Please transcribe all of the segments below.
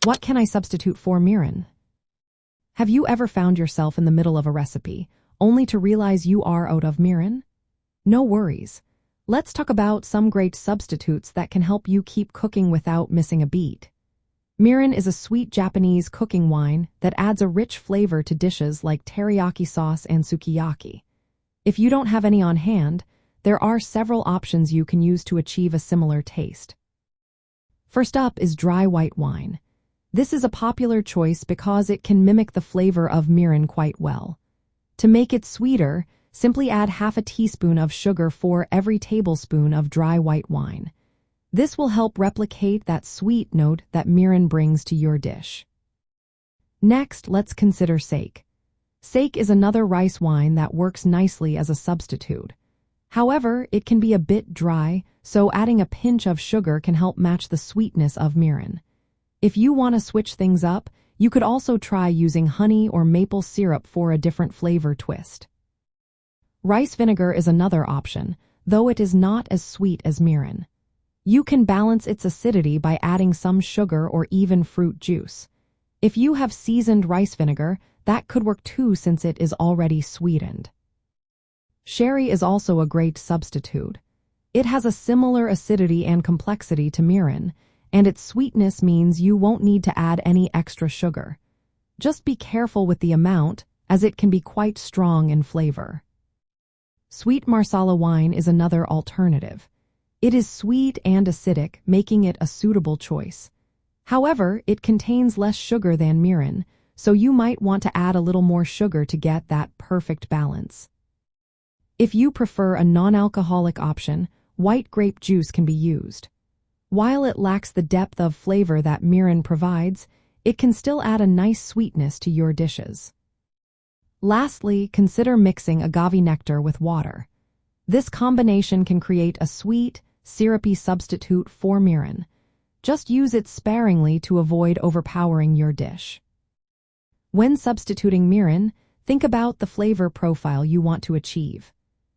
What can I substitute for mirin? Have you ever found yourself in the middle of a recipe, only to realize you are out of mirin? No worries. Let's talk about some great substitutes that can help you keep cooking without missing a beat. Mirin is a sweet Japanese cooking wine that adds a rich flavor to dishes like teriyaki sauce and sukiyaki. If you don't have any on hand, there are several options you can use to achieve a similar taste. First up is dry white wine. This is a popular choice because it can mimic the flavor of mirin quite well. To make it sweeter, simply add half a teaspoon of sugar for every tablespoon of dry white wine. This will help replicate that sweet note that mirin brings to your dish. Next, let's consider sake. Sake is another rice wine that works nicely as a substitute. However, it can be a bit dry, so adding a pinch of sugar can help match the sweetness of mirin. If you want to switch things up, you could also try using honey or maple syrup for a different flavor twist. Rice vinegar is another option, though it is not as sweet as mirin. You can balance its acidity by adding some sugar or even fruit juice. If you have seasoned rice vinegar, that could work too since it is already sweetened. Sherry is also a great substitute. It has a similar acidity and complexity to mirin, and its sweetness means you won't need to add any extra sugar. Just be careful with the amount, as it can be quite strong in flavor. Sweet Marsala wine is another alternative. It is sweet and acidic, making it a suitable choice. However, it contains less sugar than mirin, so you might want to add a little more sugar to get that perfect balance. If you prefer a non-alcoholic option, white grape juice can be used. While it lacks the depth of flavor that mirin provides, it can still add a nice sweetness to your dishes. Lastly, consider mixing agave nectar with water. This combination can create a sweet, syrupy substitute for mirin. Just use it sparingly to avoid overpowering your dish. When substituting mirin, think about the flavor profile you want to achieve.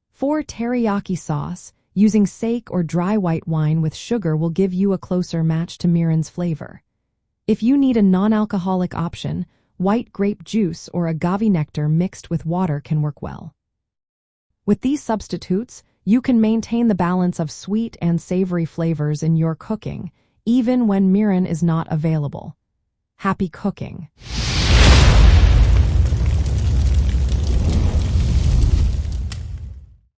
For teriyaki sauce, using sake or dry white wine with sugar will give you a closer match to mirin's flavor. If you need a non-alcoholic option, white grape juice or agave nectar mixed with water can work well. With these substitutes, you can maintain the balance of sweet and savory flavors in your cooking, even when mirin is not available. Happy cooking!